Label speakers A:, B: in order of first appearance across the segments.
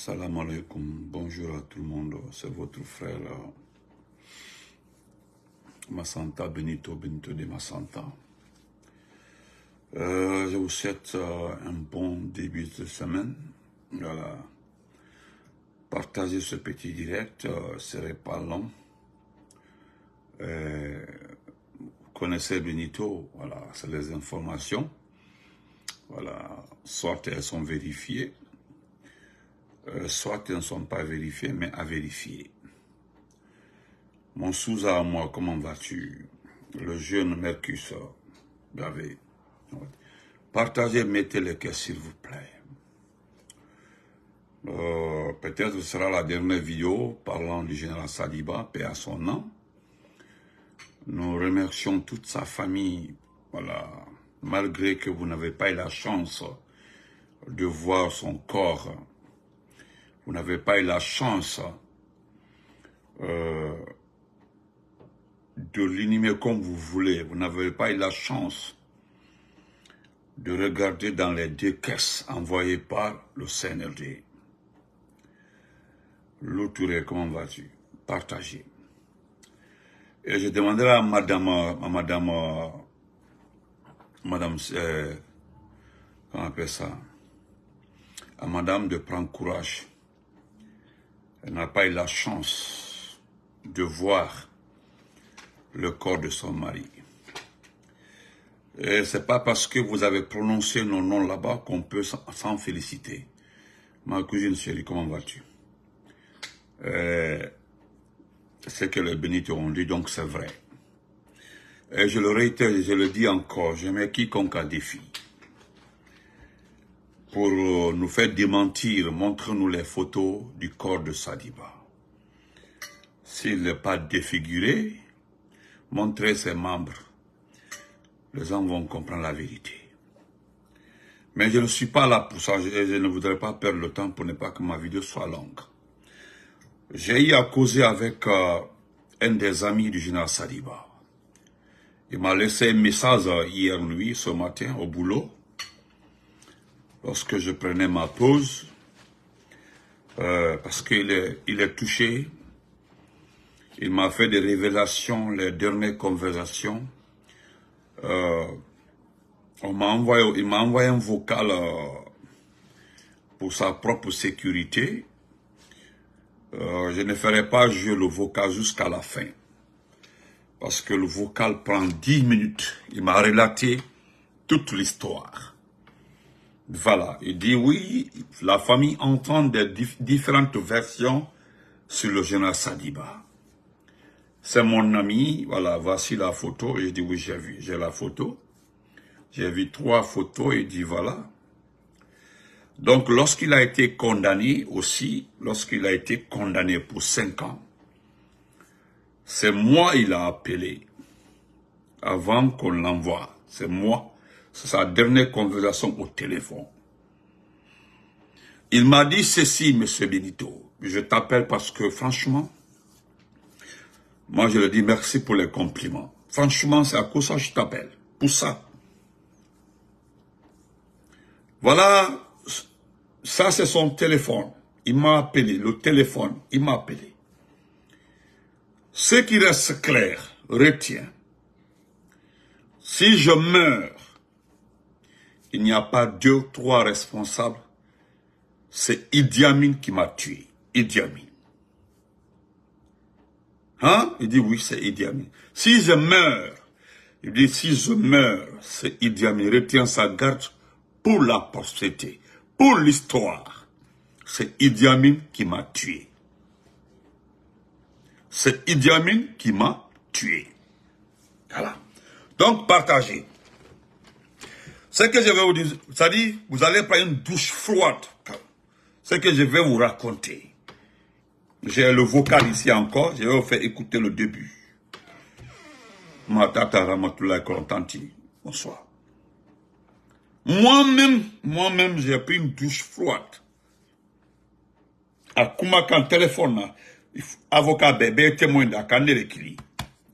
A: Salam alaikum, bonjour à tout le monde, c'est votre frère Massanta Benito de Massanta. Je vous souhaite un bon début de semaine. Voilà. Partagez ce petit direct, serait pas long. Vous connaissez Benito, voilà, c'est les informations. Voilà, soit elles sont vérifiées, soit elles ne sont pas vérifiées, mais à vérifier. Mon Souza, moi, comment vas-tu? Le jeune Mercus, David. Partagez, mettez les cœurs, s'il vous plaît. Peut-être ce sera la dernière vidéo parlant du général Sadiba, paix à son nom. Nous remercions toute sa famille, voilà, malgré que vous n'avez pas eu la chance de voir son corps. Vous n'avez pas eu la chance de l'inhumer comme vous voulez. Vous n'avez pas eu la chance de regarder dans les deux caisses envoyées par le CNRD. Loutouré, comment vas-tu? Partagez. Et je demanderai à madame, comment on appelle ça? À madame de prendre courage. Elle n'a pas eu la chance de voir le corps de son mari. Et c'est pas parce que vous avez prononcé nos noms là-bas qu'on peut s'en féliciter. Ma cousine chérie, comment vas-tu? C'est que les bénites ont dit, donc c'est vrai. Et je le réitère, je le dis encore, je mets quiconque à défi. Pour nous faire démentir, montre-nous les photos du corps de Sadiba. S'il n'est pas défiguré, montrez ses membres. Les gens vont comprendre la vérité. Mais je ne suis pas là pour ça, je ne voudrais pas perdre le temps pour ne pas que ma vidéo soit longue. J'ai eu à causer avec un des amis du général Sadiba. Il m'a laissé un message hier nuit, ce matin, au boulot, lorsque je prenais ma pause, parce qu'il est touché. Il m'a fait des révélations, les dernières conversations. Il m'a envoyé un vocal pour sa propre sécurité. Je ne ferai pas jouer le vocal jusqu'à la fin. Parce que le vocal prend 10 minutes. Il m'a relaté toute l'histoire. Voilà. Il dit oui, la famille entend des différentes versions sur le général Sadiba. C'est mon ami, voilà, voici la photo. Et je dis oui, j'ai vu, j'ai la photo. J'ai vu 3 photos et il dit voilà. Donc lorsqu'il a été condamné aussi, lorsqu'il a été condamné pour 5 ans, c'est moi il a appelé avant qu'on l'envoie. C'est moi. C'est sa dernière conversation au téléphone. Il m'a dit ceci, monsieur Benito. Je t'appelle parce que franchement, moi je lui dis merci pour les compliments. Franchement, c'est à cause de ça que je t'appelle. Pour ça. Voilà. Ça, c'est son téléphone. Il m'a appelé. Le téléphone, il m'a appelé. Ce qui reste clair, retiens. Si je meurs, il n'y a pas 2 ou 3 responsables. C'est Idi Amin qui m'a tué. Idi Amin. Hein? Il dit oui, c'est Idi Amin. Si je meurs, il dit si je meurs, c'est Idi Amin. Retiens sa garde pour la postérité. Pour l'histoire, c'est Idi Amin qui m'a tué. C'est Idi Amin qui m'a tué. Voilà. Donc, partagez. Ce que je vais vous dire, c'est-à-dire, vous allez prendre une douche froide. Ce que je vais vous raconter. J'ai le vocal ici encore, je vais vous faire écouter le début. Matata Ramatoulaye Korontanti. Bonsoir. Moi-même, j'ai pris une douche froide. À Koumakan téléphone, avocat bébé témoin d'Akanelekili.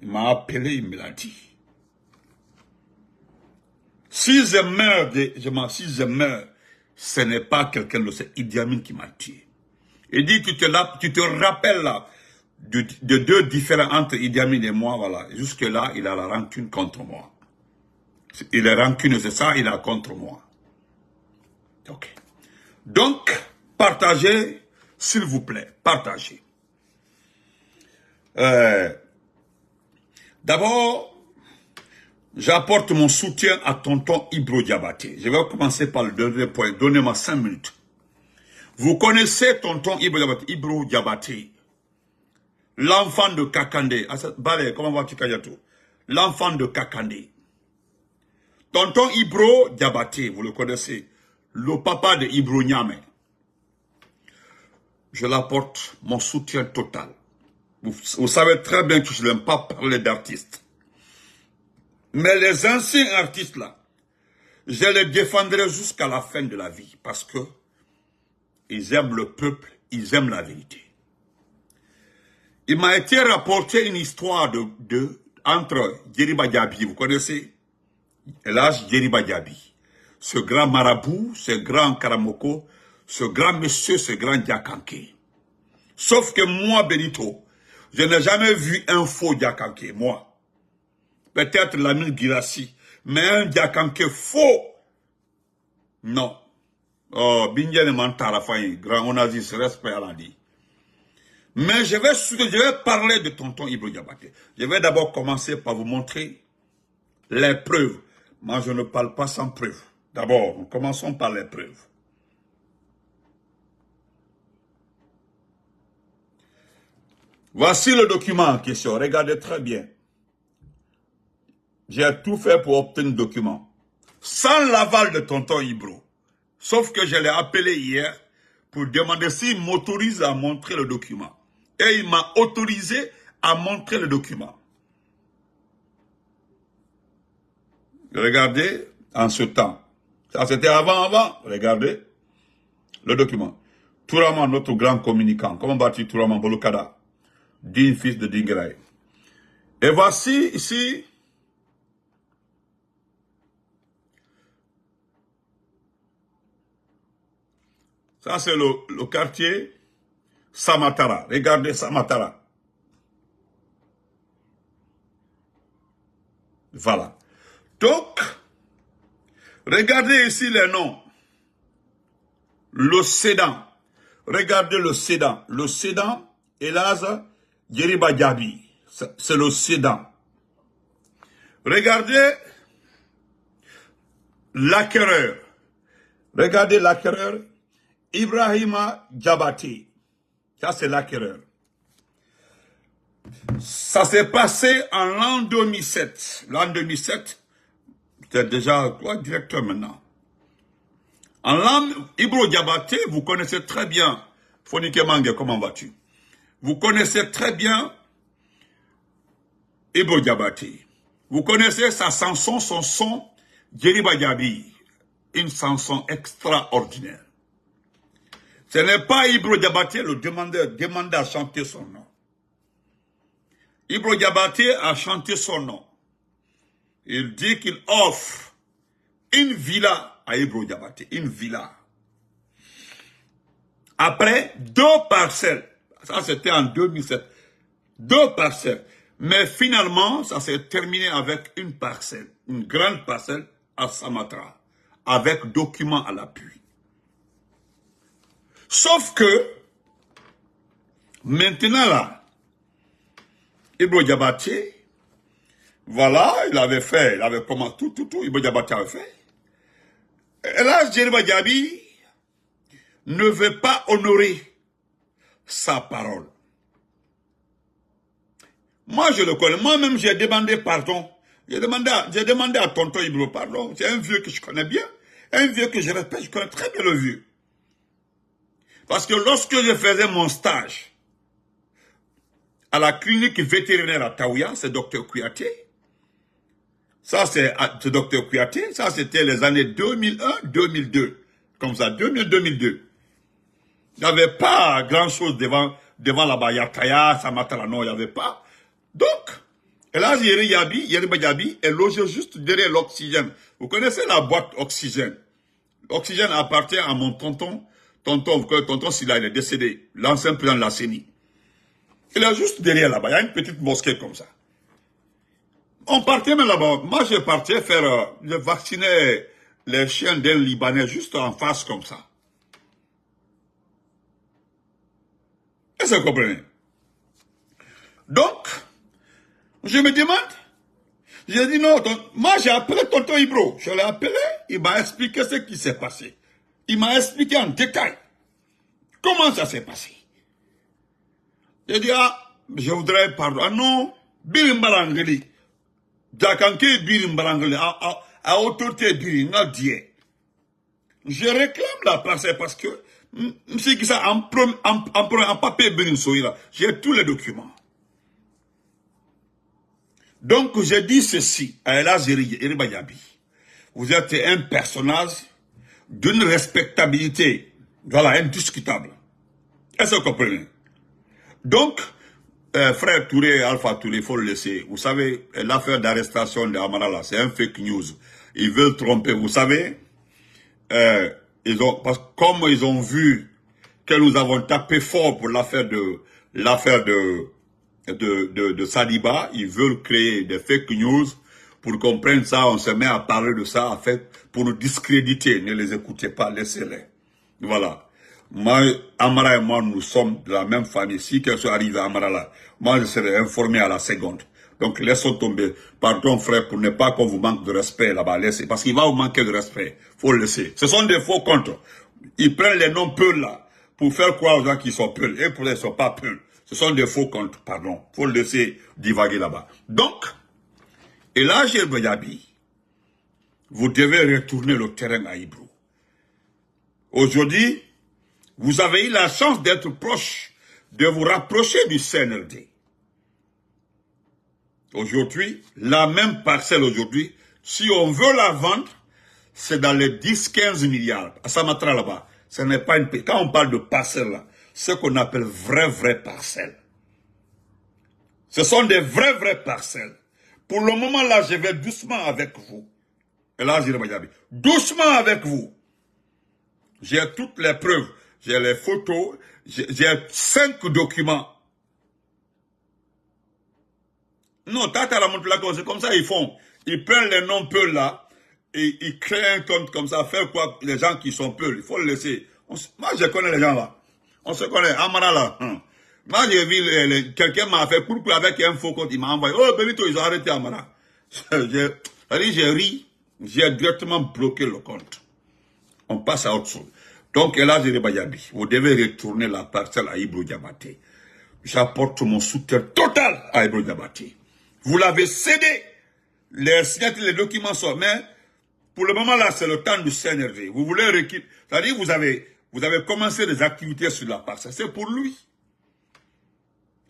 A: Il m'a appelé, il me l'a dit. Si je meurs, ce n'est pas quelqu'un de c'est Idi Amin qui m'a tué. Il dit, tu te rappelles là, de deux différents entre Idi Amin et moi, voilà. Jusque-là, il a la rancune contre moi. Il est rancune, c'est ça, il a contre moi. Ok. Donc, partagez, s'il vous plaît, partagez. D'abord, j'apporte mon soutien à tonton Ibro Diabaté. Je vais commencer par le dernier point. Donnez-moi 5 minutes. Vous connaissez tonton Ibro Diabaté, l'enfant de Kakandé. Balé, comment vas-tu, Kayato? L'enfant de Kakandé. Tonton Ibro Diabaté, vous le connaissez, le papa de Ibro Niamé. Je l'apporte mon soutien total. Vous savez très bien que je n'aime pas parler d'artistes. Mais les anciens artistes là, je les défendrai jusqu'à la fin de la vie parce que ils aiment le peuple, ils aiment la vérité. Il m'a été rapporté une histoire entre Djeriba Diaby, vous connaissez? Elhadji Djeriba Diaby. Ce grand marabout, ce grand Karamoko, ce grand monsieur, ce grand Diakanké. Sauf que moi, Benito, je n'ai jamais vu un faux Diakanké, moi. Peut-être Lamine Guirassy, mais un Diakanké faux, non. Oh, Bindjane Mantara Faye, grand Onazis, respect à la dit. Mais je vais parler de tonton Ibro Diabaté. Je vais d'abord commencer par vous montrer les preuves. Moi, je ne parle pas sans preuves. D'abord, commençons par les preuves. Voici le document en question. Regardez très bien. J'ai tout fait pour obtenir le document. Sans l'aval de tonton Ibro. Sauf que je l'ai appelé hier pour demander s'il m'autorise à montrer le document. Et il m'a autorisé à montrer le document. Regardez en ce temps. Ça c'était avant. Regardez le document. Tourama, notre grand communicant. Comment vas-tu, Tourama Bolokada? Digne fils de Dingueraye. Et voici ici ça c'est le quartier Samatara. Regardez Samatara. Voilà. Donc, regardez ici les noms. Le Sédan. Regardez le Sédan. Le Sédan, Elhadji Djeriba Diaby. C'est le Sédan. Regardez l'acquéreur. Regardez l'acquéreur. Ibrahima Diabaté. Ça, c'est l'acquéreur. Ça s'est passé en l'an 2007. L'an 2007, c'est déjà quoi, directeur maintenant. En l'an, Ibro Diabaté, vous connaissez très bien. Fonike Mange, comment vas-tu? Vous connaissez très bien Ibro Diabaté. Vous connaissez sa chanson, son son, Djeriba Diaby. Une chanson extraordinaire. Ce n'est pas Ibro Diabaté le demandeur à chanter son nom. Ibro Diabaté a chanté son nom. Il dit qu'il offre une villa à Ibro Diabaté, une villa. Après, 2 parcelles. Ça, c'était en 2007. 2 parcelles. Mais finalement, ça s'est terminé avec une parcelle. Une grande parcelle à Samatra. Avec document à l'appui. Sauf que, maintenant là, Ibro Diabaté, voilà, il avait comment, tout, Ibro Diabaté avait fait. Elhadji Djeriba Diaby ne veut pas honorer sa parole. Moi, je le connais. Moi-même, j'ai demandé pardon. J'ai demandé à tonton Ibro pardon. C'est un vieux que je connais bien. Un vieux que je respecte. Je connais très bien le vieux. Parce que lorsque je faisais mon stage à la clinique vétérinaire à Taouya, c'est Dr Kouyaté. Ça, c'est Dr Kouyaté. Ça, c'était les années 2001-2002. Comme ça, 2000-2002. Il n'y avait pas grand-chose devant là-bas. Yataya, Samatara, non, il n'y avait pas. Donc, Elhadji Djeriba Diaby est logé juste derrière l'oxygène. Vous connaissez la boîte oxygène. L'oxygène appartient à mon tonton tonton Silla, il est décédé, l'ancien président de la CENI. Il est juste derrière là-bas, il y a une petite mosquée comme ça. On partait même là-bas. Moi, je partais faire, je vaccinais les chiens d'un Libanais juste en face comme ça. Est-ce que vous comprenez? Donc, je me demande, j'ai dit non, moi j'ai appelé tonton Ibro, je l'ai appelé, il m'a expliqué ce qui s'est passé. Il m'a expliqué en détail comment ça s'est passé. J'ai dit, ah, je voudrais pardon. Ah non, Birimbarangeli. Dakanke Birimbarangeli, à autorité Biringadie. Je réclame la place parce que, c'est qui ça, en papier Birinsoïla, j'ai tous les documents. Donc, j'ai dit ceci à Elas Iribayabi. Vous êtes un personnage d'une respectabilité, voilà, indiscutable. Est-ce que vous comprenez? Donc, frère Touré, Alpha Touré, il faut le laisser. Vous savez, l'affaire d'arrestation de Amara, c'est un fake news. Ils veulent tromper. Vous savez, parce que comme ils ont vu que nous avons tapé fort pour l'affaire de Saliba, ils veulent créer des fake news pour qu'on prenne ça, on se met à parler de ça, en fait, pour nous discréditer. Ne les écoutez pas, laissez-les. Voilà. Moi, Amara et moi, nous sommes de la même famille. Si quelque chose arrive à Amara là, moi, je serai informé à la seconde. Donc, laissons tomber. Pardon, frère, pour ne pas qu'on vous manque de respect là-bas. Laissez. Parce qu'il va vous manquer de respect. Faut le laisser. Ce sont des faux comptes. Ils prennent les noms peuls là, pour faire croire aux gens qu'ils sont peuls. Et pour eux, ils ne sont pas peuls. Ce sont des faux comptes, pardon. Faut le laisser divaguer là-bas. Donc, et là, j'ai Boyabi, vous devez retourner le terrain à Ibro. Aujourd'hui, vous avez eu la chance d'être proche, de vous rapprocher du CNRD. Aujourd'hui, la même parcelle aujourd'hui, si on veut la vendre, c'est dans les 10-15 milliards. À Samatra là-bas, ce n'est pas une... Quand on parle de parcelle là, ce qu'on appelle vraies parcelles. Ce sont des vraies parcelles. Pour le moment là, je vais doucement avec vous. Et là, je vais doucement avec vous. J'ai toutes les preuves. J'ai les photos. J'ai 5 documents. Non, Tata la montre là, c'est comme ça ils font. Ils prennent les noms peuls là, et ils créent un compte comme ça, faire quoi, les gens qui sont peuls, il faut le laisser. Moi, je connais les gens là. On se connaît, Amara là. Moi, j'ai vu, quelqu'un m'a fait pourquoi avec un faux compte, il m'a envoyé. Oh, Benito, ils ont arrêté Amara. J'ai ri, j'ai directement bloqué le compte. On passe à autre chose. Donc, là, vous devez retourner la parcelle à Ibro Diabaté. J'apporte mon soutien total à Ibro Diabaté. Vous l'avez cédé. Les signatures, les documents sont, mais pour le moment là, c'est le temps du CNRD. Vous voulez récupérer, c'est-à-dire vous avez commencé des activités sur la parcelle. C'est pour lui.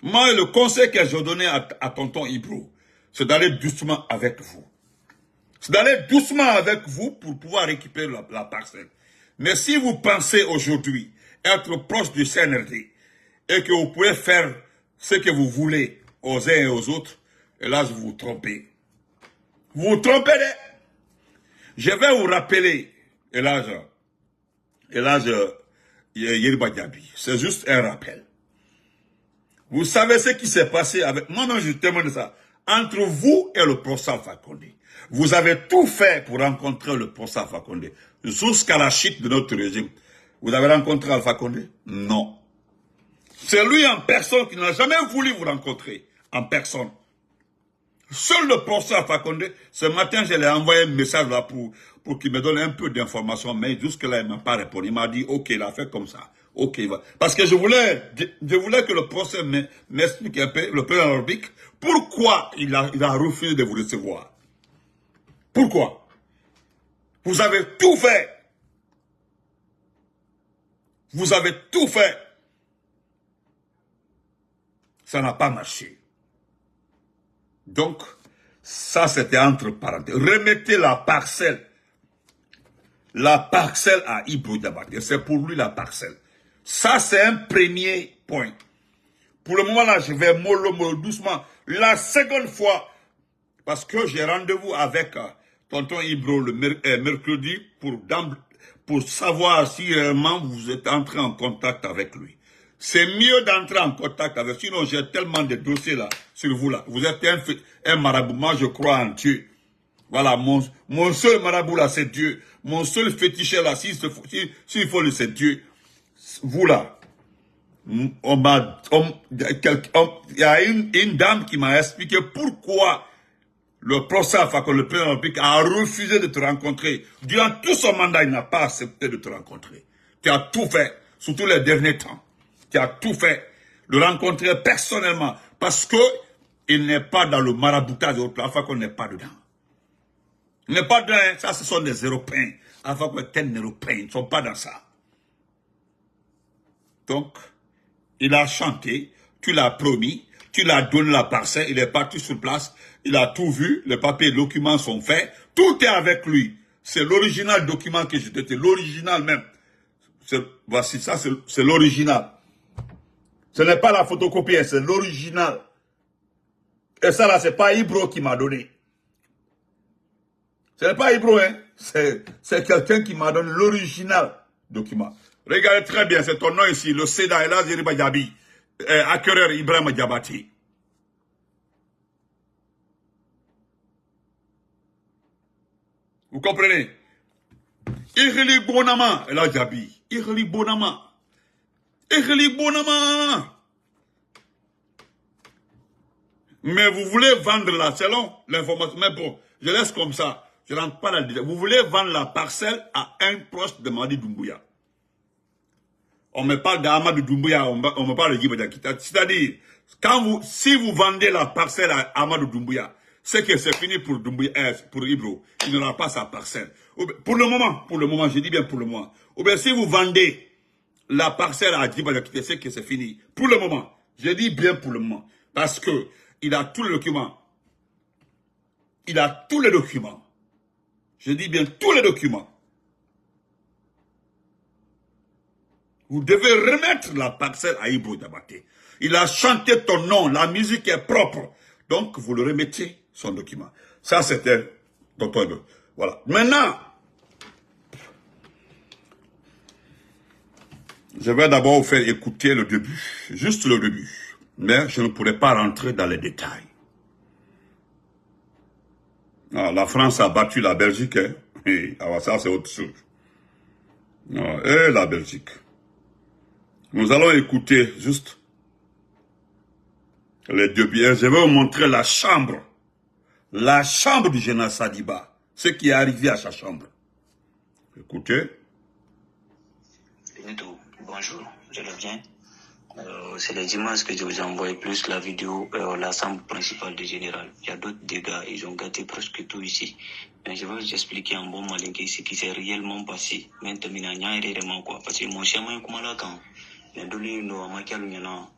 A: Moi, le conseil que j'ai donné à tonton Ibro, c'est d'aller doucement avec vous. C'est d'aller doucement avec vous pour pouvoir récupérer la parcelle. Mais si vous pensez aujourd'hui être proche du CNRD et que vous pouvez faire ce que vous voulez aux uns et aux autres, et là, vous vous trompez. Vous vous trompez. Je vais vous rappeler, Yeriba Diaby. C'est juste un rappel. Vous savez ce qui s'est passé avec... Moi-même, je témoigne de ça. Entre vous et le professeur Alpha Condé. Vous avez tout fait pour rencontrer le professeur Alpha Condé. Jusqu'à la chute de notre régime. Vous avez rencontré Alpha Condé? Non. C'est lui en personne qui n'a jamais voulu vous rencontrer. En personne. Seul le professeur Alpha Condé, ce matin, je lui ai envoyé un message là pour qu'il me donne un peu d'informations, mais jusque-là, il ne m'a pas répondu. Il m'a dit, ok, il a fait comme ça. Ok, il va. Parce que je voulais que le professeur m'explique un peu, le président Orbic, pourquoi il a refusé de vous recevoir. Pourquoi? Vous avez tout fait. Vous avez tout fait. Ça n'a pas marché. Donc, ça c'était entre parenthèses. Remettez la parcelle à Ibro Diabaté. C'est pour lui la parcelle. Ça c'est un premier point. Pour le moment là, je vais mollo doucement. La seconde fois, parce que j'ai rendez-vous avec tonton Ibro le mercredi pour pour savoir si réellement vous êtes entré en contact avec lui. C'est mieux d'entrer en contact avec lui. Sinon, j'ai tellement de dossiers là, sur vous là. Vous êtes un marabout. Moi, je crois en Dieu. Voilà, mon seul marabout là, c'est Dieu. Mon seul féticheur là, s'il faut le, c'est Dieu. Vous là, il y a une dame qui m'a expliqué pourquoi le procès, le président olympique a refusé de te rencontrer. Durant tout son mandat, il n'a pas accepté de te rencontrer. Tu as tout fait, surtout les derniers temps. Tu as tout fait, le rencontrer personnellement, parce que il n'est pas dans le maraboutage afin qu'on n'est pas dedans. Il n'est pas dedans, ça ce sont des Européens. Afin qu'on est des Européens, ils ne sont pas dans ça. Donc, il a chanté, tu l'as promis, tu l'as donné la parcelle, il est parti sur place, il a tout vu, les papiers et les documents sont faits, tout est avec lui. C'est l'original document que je te dis, l'original même. Voici ça, c'est l'original. Ce n'est pas la photocopie, c'est l'original. Et ça là, c'est pas Ibro qui m'a donné. Ce n'est pas Ibro, hein. C'est quelqu'un qui m'a donné l'original document. Regardez très bien, c'est ton nom ici, le Seda Elas Yeriba Diaby, acquéreur Ibrahim Diabati. Vous comprenez? Ireli Bonama, Elas Diaby. Ireli Bonama. Ireli Bonama. Mais vous voulez vendre là, selon l'information. Mais bon, je laisse comme ça. Je rentre pas dans le détail. Vous voulez vendre la parcelle à un proche de Madi Doumbouya. On me parle d'Amadou Doumbouya, on me parle de Djibril Kita. C'est-à-dire, si vous vendez la parcelle à Amadou Doumbouya, c'est que c'est fini pour Doumbouya, pour Ibro. Il n'aura pas sa parcelle. Pour le moment, je dis bien pour le moment. Ou bien si vous vendez la parcelle à Djibril Kita, c'est que c'est fini. Pour le moment. Je dis bien pour le moment. Parce que il a tous les documents. Il a tous les documents. Je dis bien tous les documents. Vous devez remettre la parcelle à Ibro Diabaté. Il a chanté ton nom, la musique est propre. Donc, vous le remettez, son document. Ça, c'était Dr. Ibro. Voilà. Maintenant, je vais d'abord vous faire écouter le début. Juste le début. Mais je ne pourrai pas rentrer dans les détails. Ah, la France a battu la Belgique. Hein? Et, ça, c'est autre chose. Ah, et la Belgique. Nous allons écouter juste les deux biens. Je vais vous montrer la chambre. La chambre du général Sadiba. Ce qui est arrivé à sa chambre. Écoutez.
B: Benito, bonjour, je reviens. C'est les images que je vous ai envoyées, plus la vidéo, la chambre principale du général. Il y a d'autres dégâts, ils ont gâté presque tout ici. Mais je vais vous expliquer en bon malinqué ce qui s'est réellement passé. Maintenant, il y a réellement quoi. Parce que mon chemin est comme là quand. Mais doli no amakialu nyana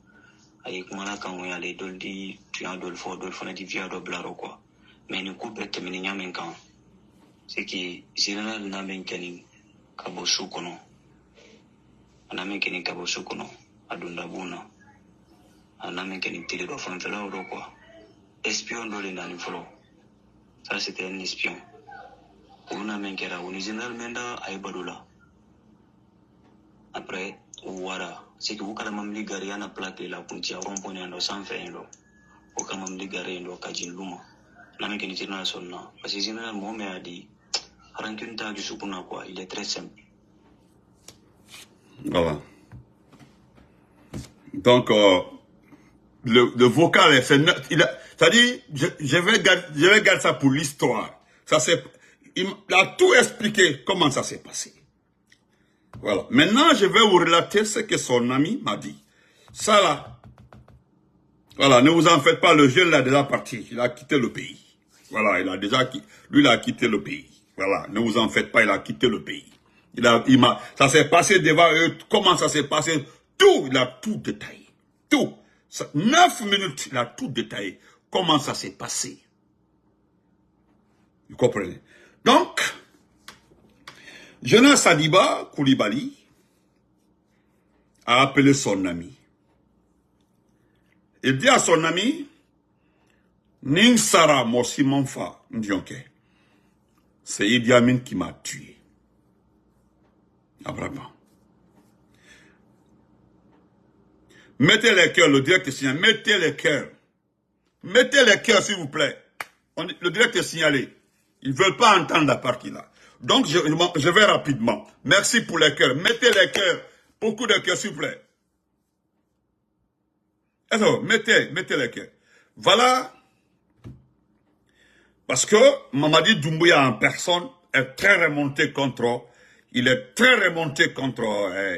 B: ay kumala kan wo yale doldi tu as dol fo dol fona di via do blaro quoi mais ni coupe terminer nyamen kan c'est qui général na men keni kabo sukono ana men keni kabo sukono adunda buna ana men keni télé do fona fela do quoi espion do le nani folo ça c'était un espion on a men kera on général menda ay badula après voilà, c'est que vous quand même les gars na plaque la puntia romponya ndo sans faire ndo au quand même les gars ndo kajin luma na meke ni tina sonna parce que général mo me a dit rancune ta du supuna quoi il est très simple.
A: Voilà. Donc le vocal ça dit je vais garder ça pour l'histoire. Ça il a tout expliqué comment ça s'est passé. Voilà. Maintenant, je vais vous relater ce que son ami m'a dit. Ça là, voilà, ne vous en faites pas, le jeune là est déjà parti. Il a quitté le pays. Voilà, lui il a quitté le pays. Voilà, ne vous en faites pas, il a quitté le pays. Ça s'est passé devant eux, comment ça s'est passé, tout, il a tout détaillé. Tout. 9 minutes, il a tout détaillé. Comment ça s'est passé. Vous comprenez? Donc, Jeune Sadiba Koulibaly a appelé son ami. Il dit à son ami, Ning Sara Mosimonfa Ndionke, c'est Idi Amin qui m'a tué. Ah, vraiment. Mettez les cœurs, le directeur signale, mettez les cœurs. Mettez les cœurs, s'il vous plaît. Le directeur est signalé. Ils ne veulent pas entendre la partie là. Donc, je vais rapidement. Merci pour les cœurs. Mettez les cœurs. Beaucoup de cœurs, s'il vous plaît. Alors, mettez les cœurs. Voilà. Parce que Mamadi Doumbouya en personne est très remonté contre, il est très remonté contre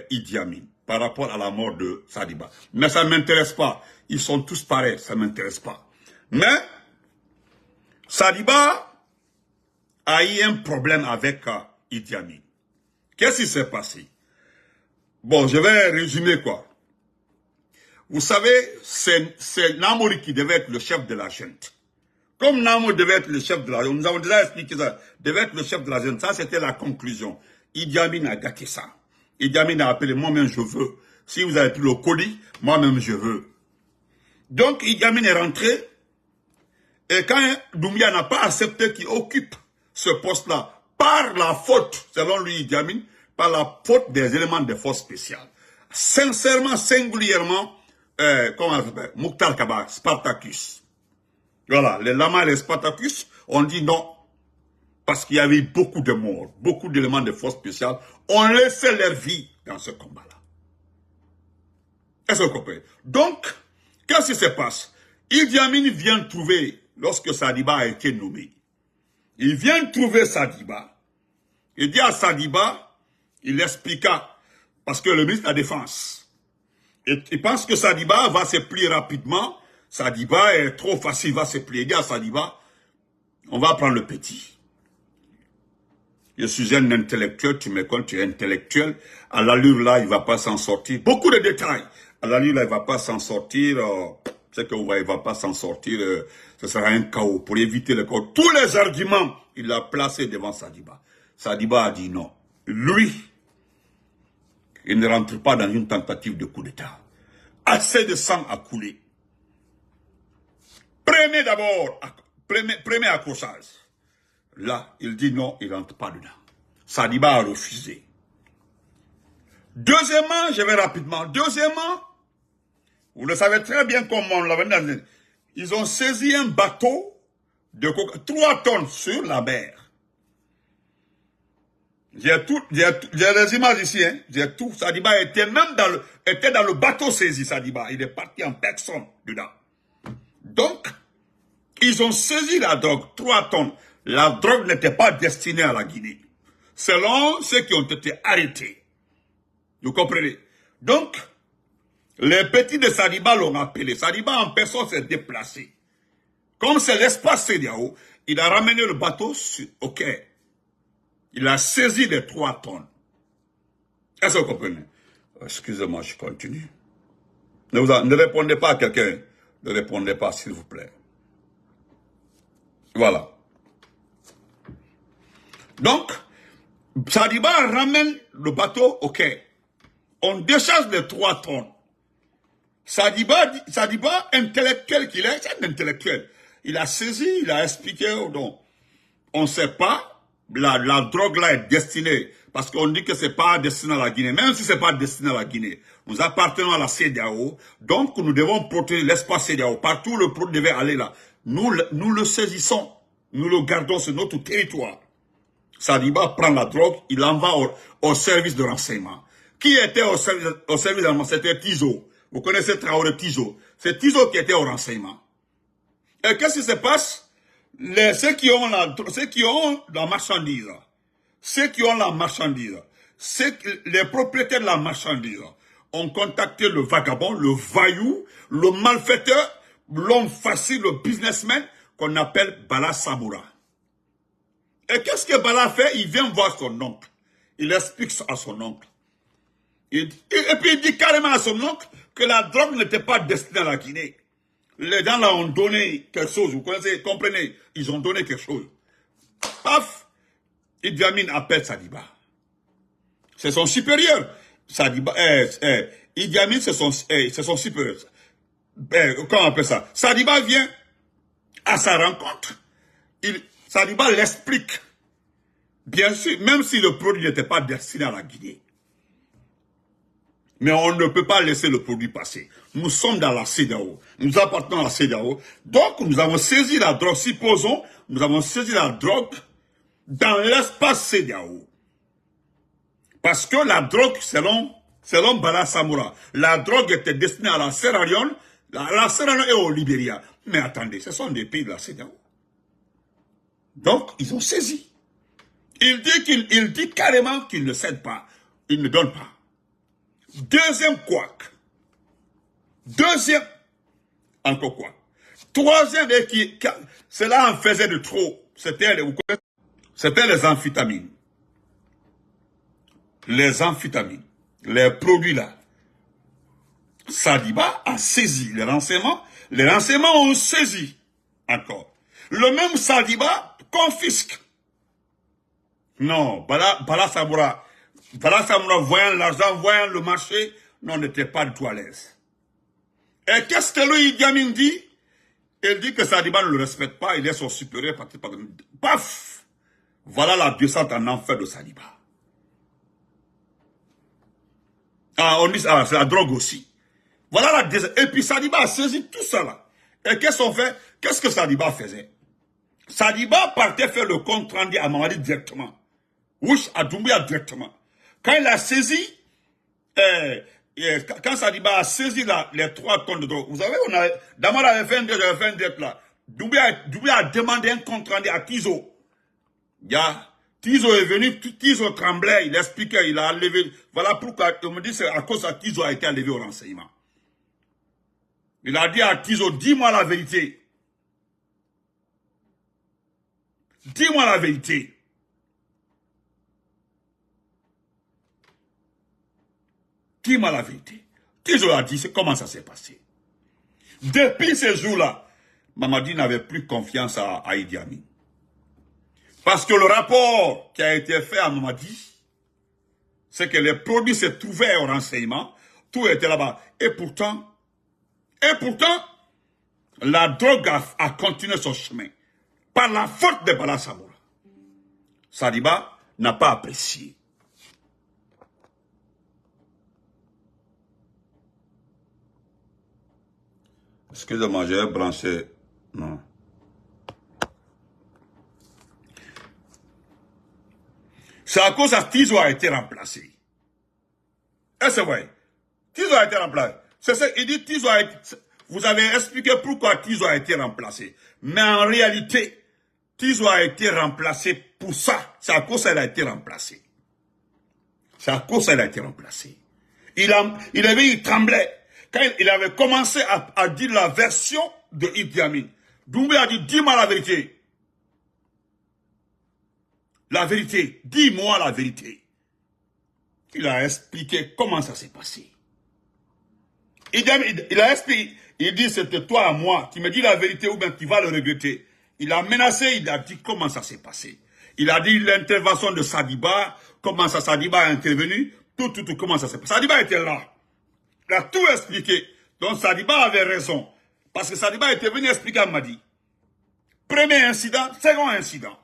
A: Idi Amin par rapport à la mort de Sadiba. Mais ça ne m'intéresse pas. Ils sont tous pareils, ça ne m'intéresse pas. Mais Sadiba a eu un problème avec Idi Amin. Qu'est-ce qui s'est passé? Bon, je vais résumer quoi. Vous savez, c'est Namori qui devait être le chef de la junte. Comme Namo devait être le chef de la junte, nous avons déjà expliqué ça, devait être le chef de la junte, ça c'était la conclusion. Idi Amin a gâté ça. Idi Amin a appelé, moi-même je veux. Si vous avez pris le colis, moi-même je veux. Donc Idi Amin est rentré, et quand Doumbouya n'a pas accepté qu'il occupe ce poste-là, par la faute, selon lui Idi Amin, par la faute des éléments de force spéciales. Sincèrement, singulièrement, comment ça s'appelle, Mokhtar Kaba, Spartacus. Voilà, les Lamas et les Spartacus ont dit non. Parce qu'il y avait beaucoup de morts, beaucoup d'éléments de force spéciales ont laissé leur vie dans ce combat-là. Est-ce que vous comprenez? Donc, qu'est-ce qui se passe? Idi Amin vient trouver, lorsque Sadiba a été nommé, il vient trouver Sadiba. Il dit à Sadiba, il expliqua, parce que le ministre de la Défense, il pense que Sadiba va se plier rapidement. Sadiba est trop facile, il va se plier. Il dit à Sadiba, on va prendre le petit. Je suis un intellectuel, tu me connais, tu es intellectuel. À l'allure là, il ne va pas s'en sortir. Beaucoup de détails. À l'allure là, il ne va pas s'en sortir. C'est que vous voyez, il ne va pas s'en sortir. Ce sera un chaos. Pour éviter le chaos, tous les arguments, il l'a placé devant Sadiba. Sadiba a dit non. Lui, il ne rentre pas dans une tentative de coup d'État. Assez de sang a coulé. Premier accrochage. Là, il dit non, il ne rentre pas dedans. Sadiba a refusé. Deuxièmement, je vais rapidement. Deuxièmement, vous le savez très bien comment on l'avait dit. Ils ont saisi un bateau de 3 tonnes sur la mer. J'ai les images ici, hein. J'ai tout. Sadiba était même dans le bateau saisi, Sadiba. Il est parti en personne dedans. Donc, ils ont saisi la drogue, 3 tonnes. La drogue n'était pas destinée à la Guinée. Selon ceux qui ont été arrêtés. Vous comprenez? Donc, les petits de Sadiba l'ont appelé. Sadiba en personne s'est déplacé. Comme c'est l'espace CEDEAO, il a ramené le bateau au quai. Il a saisi les 3 tonnes. Est-ce que vous comprenez? Excusez-moi, je continue. Ne répondez pas à quelqu'un. Ne répondez pas, s'il vous plaît. Voilà. Donc, Sadiba ramène le bateau au quai. On décharge les 3 tonnes. Sadiba, intellectuel qu'il est, c'est un intellectuel. Il a saisi, il a expliqué, donc, on ne sait pas, la drogue là est destinée, parce qu'on dit que c'est pas destiné à la Guinée, même si c'est pas destiné à la Guinée. Nous appartenons à la CEDEAO, donc nous devons protéger l'espace CEDEAO. Partout le produit devait aller là. Nous le saisissons, nous le gardons sur notre territoire. Sadiba prend la drogue, il envoie au service de renseignement. Qui était au service de renseignement? C'était Tizo. Vous connaissez Traoré Tizo. C'est Tizo qui était au renseignement. Et qu'est-ce qui se passe? Ceux qui ont la marchandise, les propriétaires de la marchandise ont contacté le vagabond, le vaillou, le malfaiteur, l'homme facile, le businessman qu'on appelle Bala Samoura. Et qu'est-ce que Bala fait? Il vient voir son oncle. Il explique à son oncle. Et puis il dit carrément à son oncle que la drogue n'était pas destinée à la Guinée. Les gens là ont donné quelque chose, vous connaissez, comprenez, ils ont donné quelque chose. Paf, Idi Amin appelle Sadiba. C'est son supérieur. Sadiba, Idi Amin, c'est son supérieur. Comment on appelle ça? Sadiba vient à sa rencontre. Sadiba l'explique. Bien sûr, même si le produit n'était pas destiné à la Guinée. Mais on ne peut pas laisser le produit passer. Nous sommes dans la CEDEAO. Nous appartenons à la CEDEAO. Donc, nous avons saisi la drogue. Supposons, nous avons saisi la drogue dans l'espace CEDEAO. Parce que la drogue, selon Bala Samoura, la drogue était destinée à la Sierra Leone, la Sierra Leone et au Libéria. Mais attendez, ce sont des pays de la CEDEAO. Donc, ils ont saisi. Il dit carrément qu'il ne cède pas. Il ne donne pas. Deuxième couac. Deuxième, encore quoi. Troisième, cela en faisait de trop. C'était les amphétamines. Les amphétamines. Les produits là. Sadiba a saisi les renseignements. Les renseignements ont saisi. Encore. Le même Sadiba confisque. Non, Bala Samoura, voyant l'argent, voyant le marché, non, n'était pas du tout à l'aise. Et qu'est-ce que le Idi Amin dit? Il dit que Sadiba ne le respecte pas, il est son supérieur. Paf! Voilà la descente en enfer de Sadiba. Ah, on dit, c'est la drogue aussi. Voilà la descente. Et puis Sadiba a saisi tout ça là. Et qu'est-ce qu'on fait? Qu'est-ce que Sadiba faisait? Sadiba partait faire le compte rendu à Mamadi directement. Oui, à Doumbouya directement. Quand il a saisi, quand Sadiba a saisi les 3 tonnes de drogue, vous savez, Damara avait fait un direct là. Doumbouya a demandé un compte rendu à Tizo. Tizo est venu, Tizo tremblait, il expliquait, il a enlevé. Voilà pourquoi on me dit c'est à cause de Tizo a été enlevé au renseignement. Il a dit à Tizo, dis-moi la vérité. Dis-moi la vérité. Dis-moi la vérité. Tizo a dit, c'est comment ça s'est passé. Depuis ces jours-là, Mamadi n'avait plus confiance à Idi Amin. Parce que le rapport qui a été fait à Mamadi, c'est que les produits se trouvaient au renseignement, tout était là-bas. Et pourtant, la drogue a continué son chemin. Par la faute de Bala Samoura. Sadiba n'a pas apprécié. Excusez-moi, j'ai branché. Non. C'est à cause que Tizo a été remplacé. Et c'est vrai. Tizo a été remplacé. C'est ça, il dit Tizo a été. Vous avez expliqué pourquoi Tizo a été remplacé. Mais en réalité, Tizo a été remplacé pour ça. C'est à cause qu'elle a été remplacée. C'est à cause qu'elle a été remplacée. Il tremblait. Quand il avait commencé à dire la version de Idi Amin, Doumbouya a dit, dis-moi la vérité. La vérité. Dis-moi la vérité. Il a expliqué comment ça s'est passé. Il a expliqué. Il dit, c'était toi à moi. Tu me dis la vérité ou bien tu vas le regretter. Il a menacé, il a dit comment ça s'est passé. Il a dit l'intervention de Sadiba, comment ça Sadiba a intervenu, tout, comment ça s'est passé. Sadiba était là. Il a tout expliqué. Donc Sadiba avait raison. Parce que Sadiba était venu expliquer à Madi. Premier incident, second incident.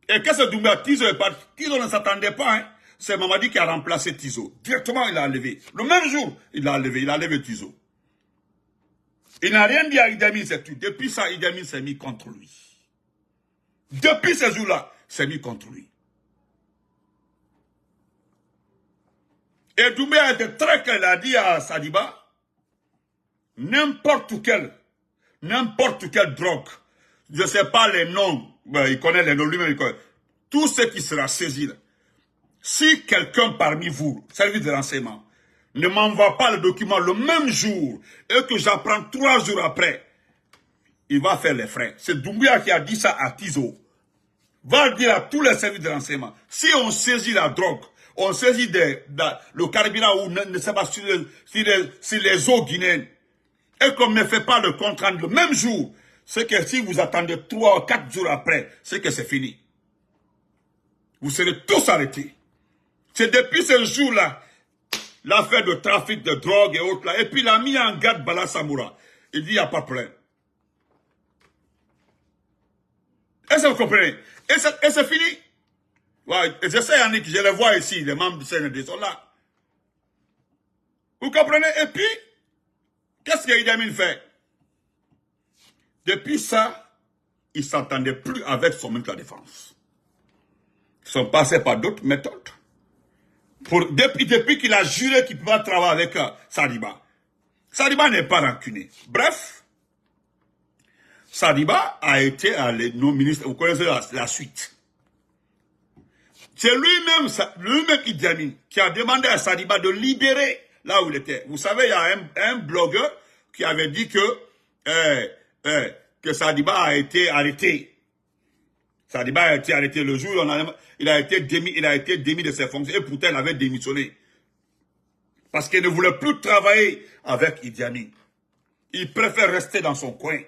A: Et qu'est-ce que Doumbouya, Tizo est parti. Tizo ne s'attendait pas. Hein. C'est Mamadi qui a remplacé Tizo. Directement, il a enlevé. Le même jour, il a enlevé Tizo. Il n'a rien dit à Idi Amin, c'est tout. Depuis ça, Idi Amin s'est mis contre lui. Depuis ce jour-là, s'est mis contre lui. Et Doumbouya était très clair, il a dit à Sadiba, n'importe quelle drogue, je ne sais pas les noms, il connaît les noms, lui-même il connaît, tout ce qui sera saisi, si quelqu'un parmi vous, service de renseignement, ne m'envoie pas le document le même jour, et que j'apprends 3 jours après, il va faire les frais. C'est Doumbouya qui a dit ça à Tizo. Va dire à tous les services de renseignement, si on saisit la drogue, on saisit le carburant ou ne sait pas sur les eaux guinéennes, et qu'on ne fait pas le compte rendu le même jour, c'est que si vous attendez 3 ou 4 jours après, c'est que c'est fini. Vous serez tous arrêtés. C'est depuis ce jour-là, l'affaire de trafic de drogue et autres là, et puis il a mis en garde Bala Samoura. Il dit, il n'y a pas de problème. Est-ce que vous comprenez? Et c'est fini. Ouais, je sais, Yannick, je les vois ici, les membres du CND sont là. Vous comprenez? Et puis, qu'est-ce que Idi Amin fait? Depuis ça, il ne s'entendait plus avec son ministre de la Défense. Ils sont passés par d'autres méthodes. Depuis qu'il a juré qu'il ne peut pas travailler avec Sadiba. Sadiba n'est pas rancunier. Bref, Sadiba a été à nos ministres. Vous connaissez la suite. C'est lui-même Idi Amin, qui a demandé à Sadiba de libérer là où il était. Vous savez, il y a un blogueur qui avait dit que Sadiba a été arrêté. Sadiba a été arrêté le jour où il a été démis de ses fonctions et pourtant il avait démissionné. Parce qu'il ne voulait plus travailler avec Idi Amin. Il préfère rester dans son coin.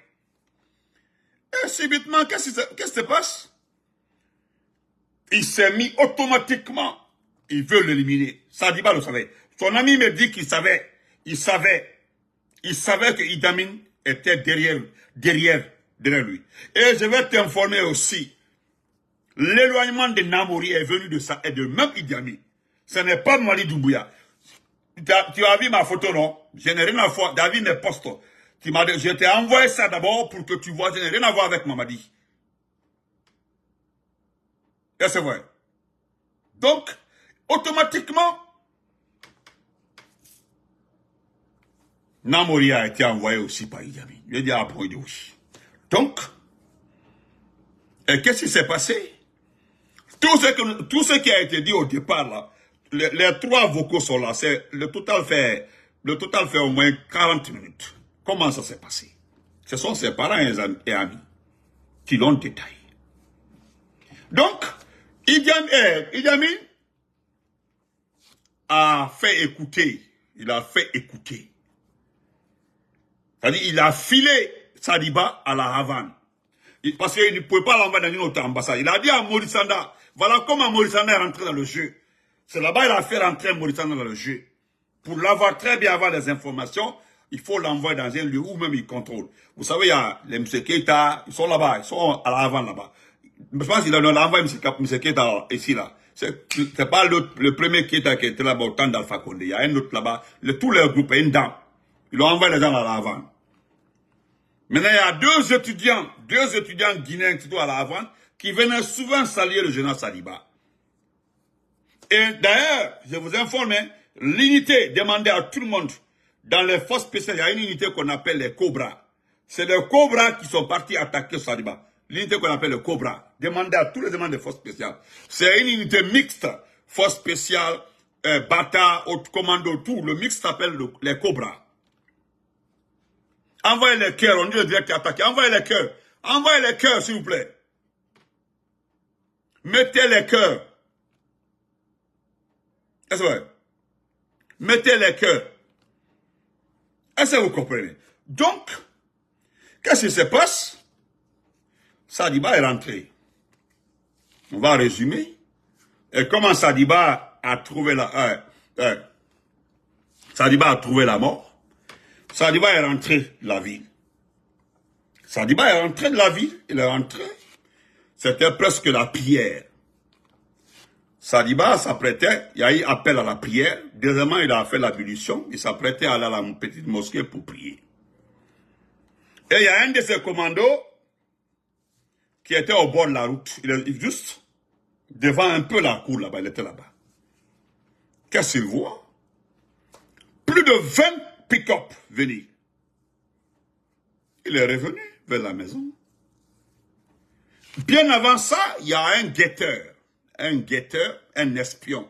A: Et subitement, qu'est-ce qui se passe? Il s'est mis automatiquement. Il veut l'éliminer. Sadiba le savait. Son ami me dit qu'il savait. Il savait que Idi Amin était derrière lui. Et je vais t'informer aussi. L'éloignement de Namori est venu de ça et de même Idi Amin. Ce n'est pas Mali Doumbouya. Tu as vu ma photo, non? Je n'ai rien à voir. David n'est poste. Je t'ai envoyé ça d'abord pour que tu vois. Je n'ai rien à voir avec Mamadi. Et c'est vrai. Donc, automatiquement, Namori a été envoyé aussi par Idi Amin. Je dis après oui. Donc, et qu'est-ce qui s'est passé? Tout ce qui a été dit au départ, là, les trois vocaux sont là. Le total fait au moins 40 minutes. Comment ça s'est passé? Ce sont ses parents et amis qui l'ont détaillé. Donc, Idi Amin a fait écouter. Il a fait écouter. C'est-à-dire, il a filé Sadiba à la Havane. Parce qu'il ne pouvait pas l'envoyer dans une autre ambassade. Il a dit à Maurice Sanda, voilà comment Maurice Sanda est rentré dans le jeu. C'est là-bas qu'il a fait rentrer Maurice Sanda dans le jeu. Pour l'avoir très bien, avoir des informations, il faut l'envoyer dans un lieu où même il contrôle. Vous savez, il y a les M. Keita, ils sont là-bas, ils sont à la Havane là-bas. Je pense qu'il a envoyé M. Keita ici, là. C'est pas le premier Keita qui était là-bas au temps d'Alpha Condé. Il y a un autre là-bas. Tout leur groupe est une dame. Ils ont envoyé les gens à la Havane. Maintenant, il y a deux étudiants guinéens, surtout à la Havane, qui venaient souvent saluer le général Sadiba. Et d'ailleurs, je vous informe, l'unité demandait à tout le monde, dans les forces spéciales, il y a une unité qu'on appelle les Cobras. C'est les Cobras qui sont partis attaquer Sadiba. L'unité qu'on appelle les Cobras. Demandait à tous les demandes des forces spéciales. C'est une unité mixte, force spéciale, Bata, haute commando, tout. Le mixte s'appelle les Cobras. Envoyez les cœurs, on dit le direct attaqué. Envoyez les cœurs. Envoyez les cœurs, s'il vous plaît. Mettez les cœurs. Est-ce vrai? Mettez les cœurs. Est-ce que vous comprenez? Donc, qu'est-ce qui se passe? Sadiba est rentré. On va résumer. Et comment Sadiba a trouvé Sadiba a trouvé la mort. Sadiba est rentré de la ville. Sadiba est rentré de la ville. Il est rentré. C'était presque la prière. Sadiba s'apprêtait. Il y a eu appel à la prière. Deuxièmement, il a fait l'ablution. Il s'apprêtait à aller à la petite mosquée pour prier. Et il y a un de ses commandos qui était au bord de la route. Il est juste devant un peu la cour là-bas. Il était là-bas. Qu'est-ce qu'il voit? Plus de 20 pick-up venir. Il est revenu vers la maison. Bien avant ça, il y a un guetteur, un espion.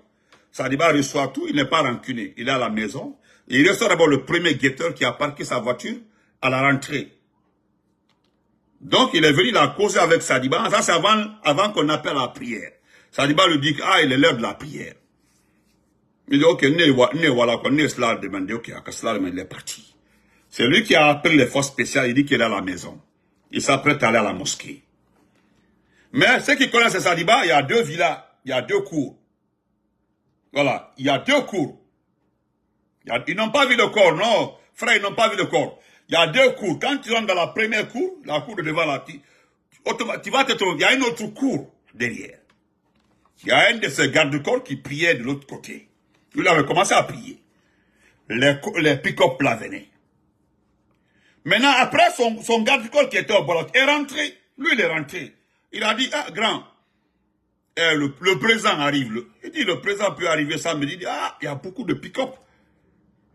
A: Sadiba reçoit tout, il n'est pas rancunier. Il est à la maison. Il reçoit d'abord le premier guetteur qui a parqué sa voiture à la rentrée. Donc, il est venu, il a causé avec Sadiba. Ça, c'est avant qu'on appelle la prière. Sadiba lui dit, il est l'heure de la prière. Il dit, ok, il est parti. C'est lui qui a appelé les forces spéciales, il dit qu'il est à la maison. Il s'apprête à aller à la mosquée. Mais ceux qui connaissent Sadiba, il y a deux villas, il y a deux cours. Voilà, il y a deux cours. Ils n'ont pas vu le corps, non. Frère, ils n'ont pas vu le corps. Il y a deux cours. Quand tu rentres dans la première cour, la cour de devant, tu vas te trouver, il y a une autre cour derrière. Il y a un de ces gardes-corps qui priait de l'autre côté. Il avait commencé à prier. les pick-up là venaient. Maintenant, après, son garde-corps qui était au bloc est rentré. Lui, il est rentré. Il a dit, ah, grand, le président arrive. Il dit, le président peut arriver samedi. Il dit, ah, il y a beaucoup de pick-up.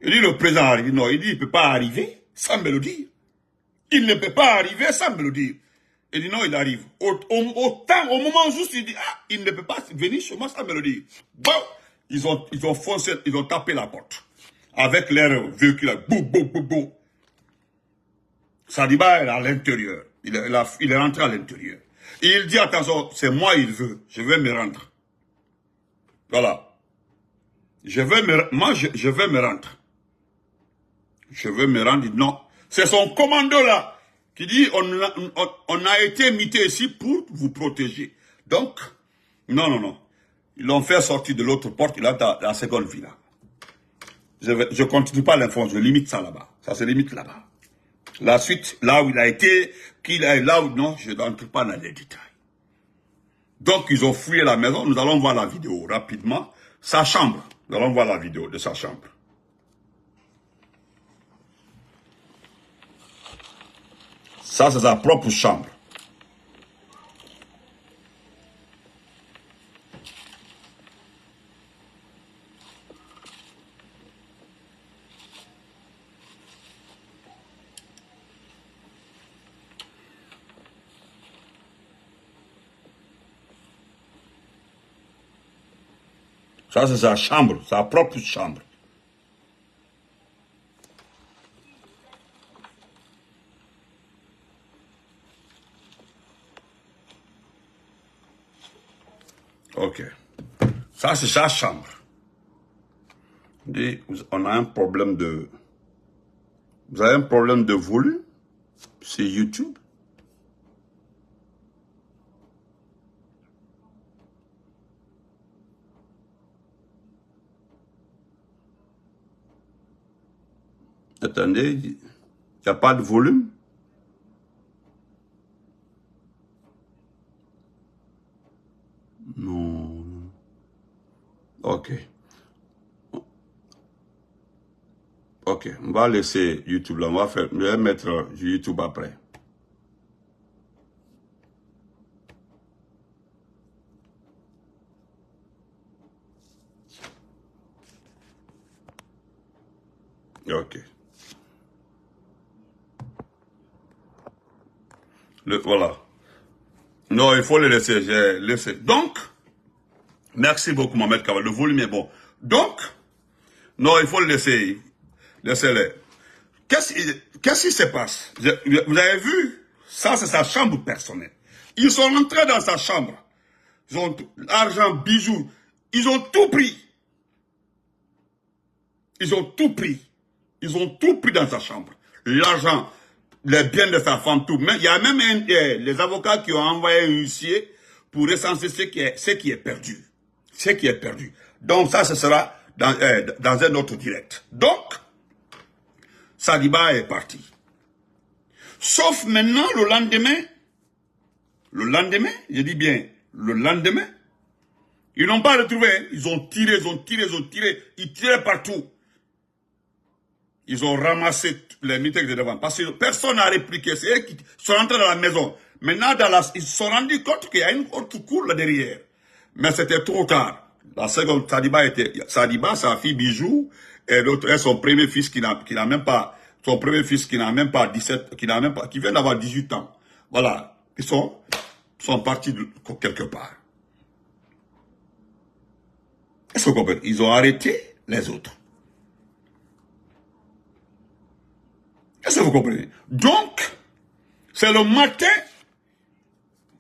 A: Il dit, le président arrive. Non, il dit, il ne peut pas arriver sans me le dire. Il ne peut pas arriver sans me le dire. Il dit, non, il arrive. Au moment juste, il dit, ah, il ne peut pas venir chez moi sans me le dire. Bon, ils ont foncé, ils ont tapé la porte. Avec leur véhicule, bou, bou, bou, bou. Sadiba est à l'intérieur. Il est rentré à l'intérieur. Et il dit, attention, c'est moi il veut. Je vais me rendre. Voilà. Je vais me rendre. Je vais me rendre. Non. C'est son commando là qui dit, on a été mité ici pour vous protéger. Donc, non. Ils l'ont fait sortir de l'autre porte. Il a la seconde villa. Je continue pas l'info. Je limite ça là-bas. Ça se limite là-bas. La suite, là où il a été, là où non, je n'entre pas dans les détails. Donc, ils ont fouillé la maison. Nous allons voir la vidéo rapidement. Sa chambre. Nous allons voir la vidéo de sa chambre. Ça, c'est sa propre chambre. Ça, c'est sa chambre, sa propre chambre. Ok. Ça, c'est sa chambre. On a un problème de... Vous avez un problème de volume? C'est YouTube? Attendez, il n'y a pas de volume? Non. Ok. Ok, on va laisser YouTube là, je vais mettre YouTube après. Ok. Voilà. Non, il faut le laisser, j'ai laissé. Donc, merci beaucoup Mohamed Kawal, le volume est bon. Donc, non, il faut le laisser. Laissez-le. Qu'est-ce qui se passe? Vous avez vu? Ça, c'est sa chambre personnelle. Ils sont rentrés dans sa chambre. Ils ont l'argent, bijoux. Ils ont tout pris. Ils ont tout pris. Ils ont tout pris dans sa chambre. L'argent, les biens de sa femme, tout. Mais il y a même les avocats qui ont envoyé un huissier pour recenser ce qui est perdu. Ce qui est perdu. Donc ça, ce sera dans un autre direct. Donc, Sadiba est parti. Sauf maintenant, le lendemain, je dis bien, le lendemain, ils n'ont pas retrouvé. Ils ont tiré, ils tiraient partout. Ils ont ramassé les militaires de devant. Parce que personne n'a répliqué. C'est eux qui sont rentrés dans la maison. Maintenant, ils se sont rendus compte qu'il y a une autre cour là derrière. Mais c'était trop tard. La seconde, Sadiba, sa fille Bijou, et l'autre est son premier fils qui n'a même pas, son premier fils qui n'a même pas 17, qui vient d'avoir 18 ans. Voilà. Ils sont partis quelque part. Est-ce que vous comprenez? Ils ont arrêté les autres. Est-ce que vous comprenez? Donc, c'est le matin,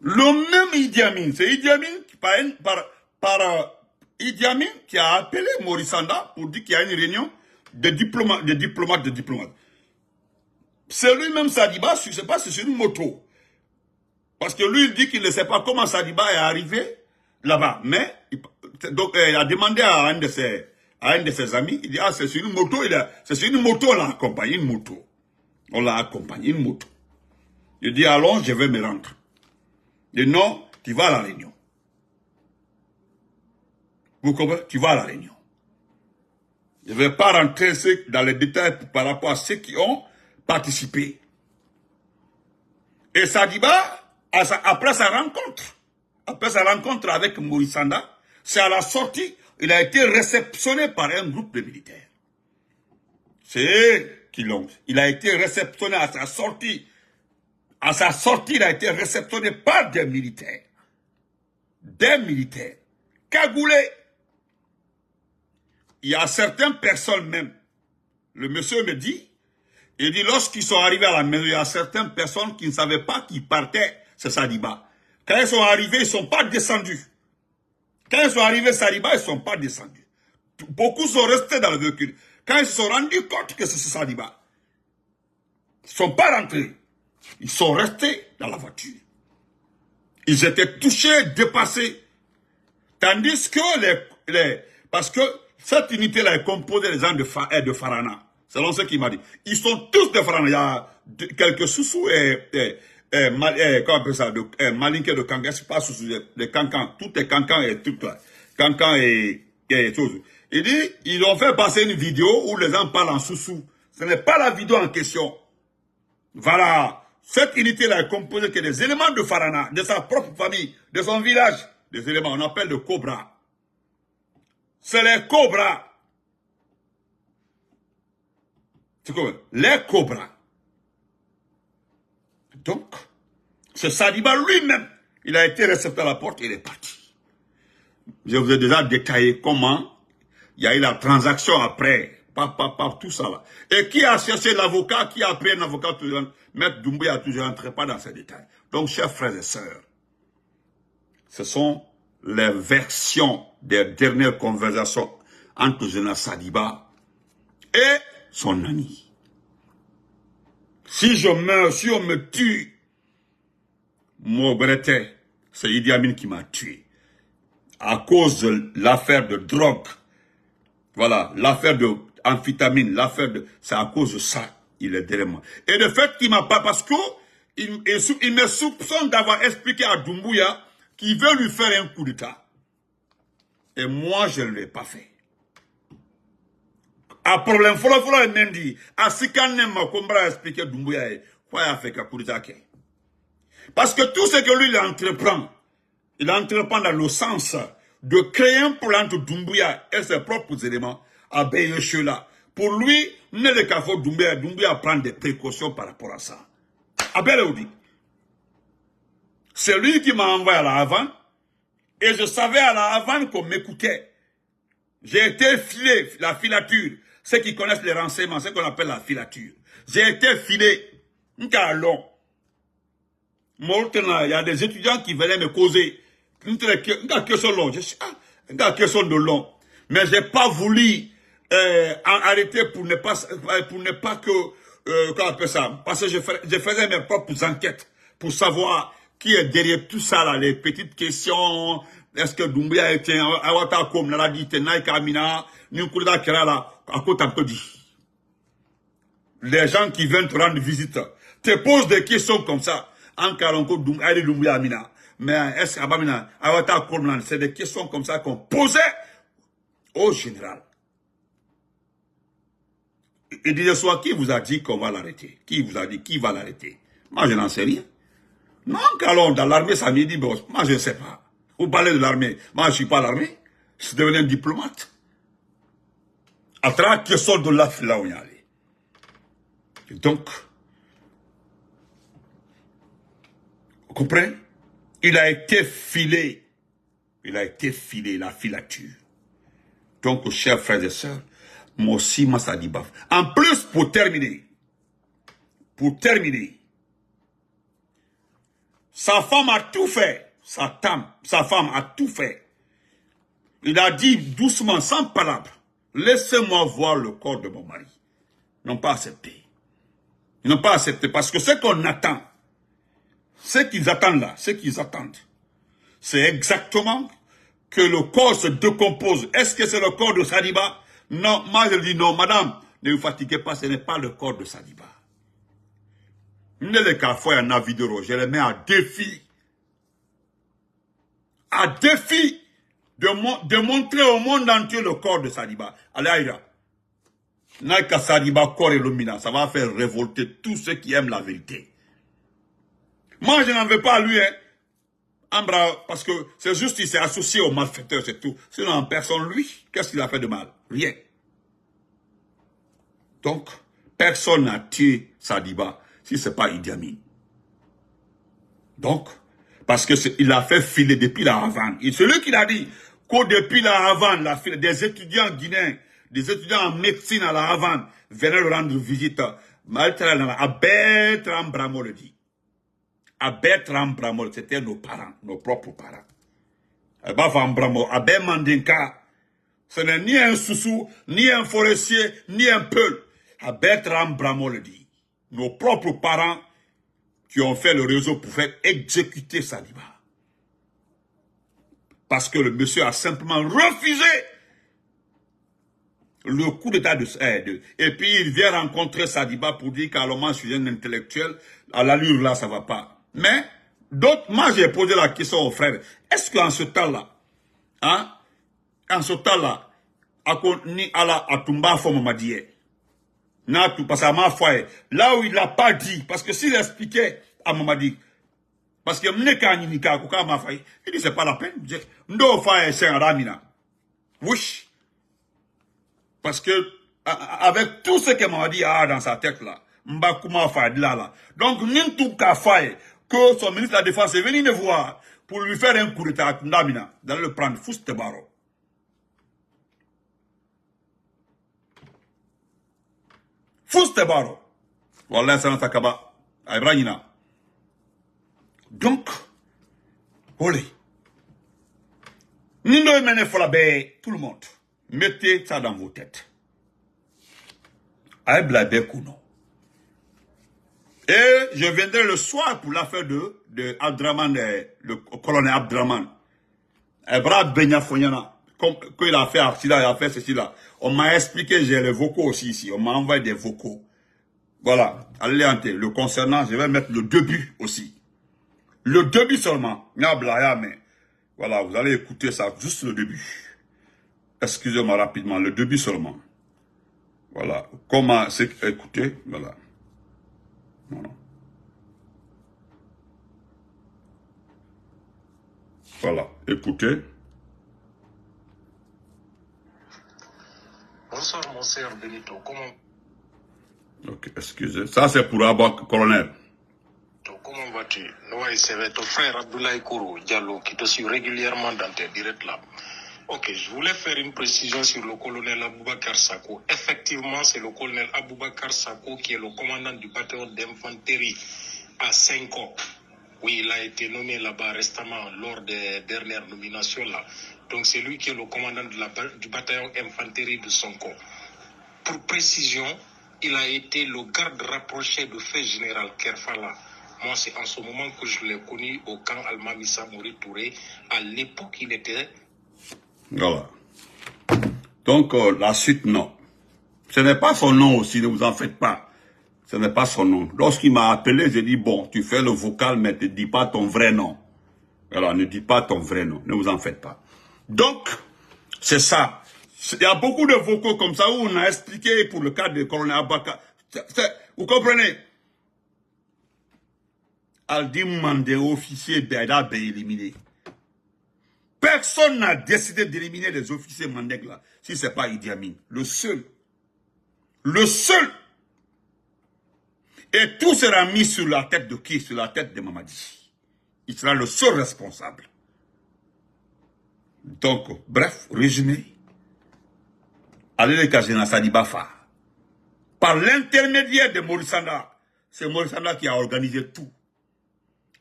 A: le même Idi Amin, c'est Idi Amin par Idi Amin qui a appelé Maurice Sanda pour dire qu'il y a une réunion de diplomates. C'est lui-même Sadiba, je ne sais pas si c'est une moto. Parce que lui, il dit qu'il ne sait pas comment Sadiba est arrivé là-bas. Mais, donc, il a demandé à un de ses amis, il dit, ah, c'est sur une moto, on l'a accompagné, une moto. On l'a accompagné, une moto. Il dit, allons, je vais me rendre. Il dit, non, tu vas à la réunion. Vous comprenez? Tu vas à la réunion. Je ne vais pas rentrer dans les détails par rapport à ceux qui ont participé. Et Sadiba, après sa rencontre avec Maurice Sanda, c'est à la sortie, il a été réceptionné par un groupe de militaires. C'est eux qui l'ont. Il a été réceptionné à sa sortie. À sa sortie, il a été réceptionné par des militaires. Des militaires. Cagoulés. Il y a certaines personnes même. Le monsieur me dit, il dit, lorsqu'ils sont arrivés à la maison, il y a certaines personnes qui ne savaient pas qu'ils partaient, c'est Sadiba. Quand ils sont arrivés, ils ne sont pas descendus. Quand ils sont arrivés Sadiba, ils ne sont pas descendus. Beaucoup sont restés dans le véhicule. Quand ils se sont rendus compte que c'est Sadiba, ils ne sont pas rentrés. Ils sont restés dans la voiture. Ils étaient touchés, dépassés. Tandis que parce que cette unité-là est composée des gens de Farana. Selon ce qu'il m'a dit. Ils sont tous de Farana. Il y a quelques Soussous comment on appelle ça, Malinké de Kankan. C'est pas Soussous, de Kankan. Tout est Kankan et tout là. Kankan et choses. Il dit, ils ont fait passer une vidéo où les gens parlent en Soussou. Ce n'est pas la vidéo en question. Voilà. Cette unité-là est composée que des éléments de Farana, de sa propre famille, de son village. Des éléments, on appelle le Cobra. C'est les Cobras. C'est quoi? Les Cobras. Donc, c'est Sadiba lui-même. Il a été récepté à la porte, il est parti. Je vous ai déjà détaillé comment il y a eu la transaction après. Tout ça là. Et qui a cherché l'avocat, qui a pris un avocat, Maître Doumbouya, je n'entrerai pas dans ces détails. Donc, chers frères et sœurs, ce sont les versions des dernières conversations entre Général Sadiba et son ami. Si je meurs, si on me tue, mon bretet, c'est Idi Amin qui m'a tué. À cause de l'affaire de drogue. Voilà, l'affaire de amphétamine, c'est à cause de ça, il est derrière moi. Et le fait qu'il m'a pas, parce que il me soupçonne d'avoir expliqué à Doumbouya qu'il veut lui faire un coup d'état. Et moi, je ne l'ai pas fait. A problème, follow Mendi, à ce qu'on aime, comme a expliqué Doumbouya, quoi a fait un coup d'état. Parce que tout ce que lui, il entreprend dans le sens de créer un plan entre Doumbouya et ses propres éléments à Beyechoula. Pour lui, ne le café Doumbouya prend des précautions par rapport à ça. Abel c'est lui qui m'a envoyé à la Havane, et je savais à la Havane qu'on m'écoutait. J'ai été filé, la filature. Ceux qui connaissent les renseignements, c'est ce qu'on appelle la filature. J'ai été filé. Il y a des étudiants qui venaient me causer. Une question longue. Une question de long. Mais j'ai pas voulu arrêter pour ne pas que comment on appelle ça, parce que je faisais mes propres enquêtes pour savoir qui est derrière tout ça là, les petites questions. Est-ce que Doumbouya était à Watakom, la dit Tenaïka Amina, Nukuda Kerala, à côté un peu dit. Les gens qui viennent te rendre visite te posent des questions comme ça. En Karonko Doumbouya Amina. Mais est-ce qu'Abamina, Awatakom, c'est des questions comme ça qu'on posait au général. Et disait soit qui vous a dit qu'on va l'arrêter? Qui vous a dit qui va l'arrêter? Moi je n'en sais rien. Non, alors dans l'armée ça me dit, bon, moi je ne sais pas. Vous parlez de l'armée. Moi je ne suis pas l'armée. Je suis devenu un diplomate. À travers que sort de là où il y allait. Donc, vous comprenez? Il a été filé. Il a été filé, la filature. Donc, chers frères et sœurs, moi aussi, Sadiba. En plus, pour terminer, sa femme a tout fait. Sa femme a tout fait. Il a dit doucement, sans palabre, laissez-moi voir le corps de mon mari. Ils n'ont pas accepté. Ils n'ont pas accepté parce que ce qu'on attend, ce qu'ils attendent là, c'est exactement que le corps se décompose. Est-ce que c'est le corps de Sadiba? Non, moi je dis non, madame, ne vous fatiguez pas, ce n'est pas le corps de Sadiba. Ne les cafouilles en vidéo, je les mets à défi. De montrer au monde entier le corps de Sadiba. Allez, Aïra. Naika Sadiba Kore Lomina, ça va faire révolter tous ceux qui aiment la vérité. Moi, je n'en veux pas à lui, hein. Ambra, parce que c'est juste qu'il s'est associé aux malfaiteurs, c'est tout. Sinon, en personne, lui, qu'est-ce qu'il a fait de mal? Rien. Donc, personne n'a tué Sadiba si ce n'est pas Idi Amin. Donc, parce qu'il a fait filer depuis la Havane. Et c'est lui qui l'a dit que depuis la Havane, des étudiants guinéens, des étudiants en médecine à la Havane venaient le rendre visite. Bertrand Bramo le dit. Bertrand Bramo, c'était nos parents, nos propres parents. Bertrand Bramo, Mandinka, ce n'est ni un soussou, ni un forestier, ni un peul. Bertrand Bramo le dit. Nos propres parents qui ont fait le réseau pour faire exécuter Sadiba. Parce que le monsieur a simplement refusé le coup d'état de... Et puis il vient rencontrer Sadiba pour dire qu'Aloma, je suis un intellectuel, à l'allure là, ça ne va pas. Mais, d'autres, moi j'ai posé la question aux frères, est-ce qu'en ce temps-là, hein, en ce temps-là, ni ala atumba fo mamadie, Natu, parce qu'à ma foi, là où il n'a pas dit, parce que s'il expliquait à Mamadi, parce que il dit c'est pas la peine. Ndo fa c'est un ramina. Oui. Parce que avec tout ce que Mamadi a dans sa tête là, Mbakuma fa là. Donc n'importe ka faille que son ministre de la Défense est venu me voir pour lui faire un coup d'état à Ndamina, d'aller le prendre Fouste Baro. Fouste Baro. Wallah sana takaba. Ibrahima. Donc, olé. Nindo mene folabe, tout le monde. Mettez ça dans vos têtes. Aïblabe Kouno. Et je viendrai le soir pour l'affaire de Abdraman, le colonel Abdraman. Ebra Benya Fonyana. Quand il a fait accident, il a fait ceci là. On m'a expliqué, j'ai les vocaux aussi ici. On m'a envoyé des vocaux. Voilà. Allez, le concernant, je vais mettre le début aussi. Le début seulement. Mais voilà, vous allez écouter ça, juste le début. Excusez-moi rapidement, le début seulement. Voilà. Comment c'est écouter, voilà. Voilà. Voilà, écoutez.
C: Bonsoir, mon cher Benito. Comment...
A: Ok, excusez. Ça, c'est pour Abba, colonel.
C: Comment vas-tu? Oui, c'est ton frère Abdoulaye Kourou Diallo qui te suit régulièrement dans tes directs là. Ok, je voulais faire une précision sur le colonel Aboubakar Sako. Effectivement, c'est le colonel Aboubakar Sako qui est le commandant du bataillon d'infanterie à Senko. Oui, il a été nommé là-bas récemment lors des dernières nominations là. Donc c'est lui qui est le commandant du bataillon infanterie de Sonko. Pour précision, il a été le garde rapproché de fait général Kerfala. Moi, c'est en ce moment que je l'ai connu au camp Almamissa Mori Touré. À l'époque, il était...
A: Voilà. Donc, la suite, non. Ce n'est pas son nom aussi, ne vous en faites pas. Ce n'est pas son nom. Lorsqu'il m'a appelé, j'ai dit, bon, tu fais le vocal, mais ne dis pas ton vrai nom. Alors, ne dis pas ton vrai nom, ne vous en faites pas. Donc, c'est ça. Il y a beaucoup de vocaux comme ça où on a expliqué pour le cas de colonel Abaka. Vous comprenez? Aldi Mandé, officier Beda est éliminé. Personne n'a décidé d'éliminer les officiers Mandek là, si ce n'est pas Idi Amin. Le seul. Le seul. Et tout sera mis sur la tête de qui? Sur la tête de Mamadi. Il sera le seul responsable. Donc, bref, résumé. Allez Kajena Sadiba Fa. Par l'intermédiaire de Morissanda. C'est Morissanda qui a organisé tout.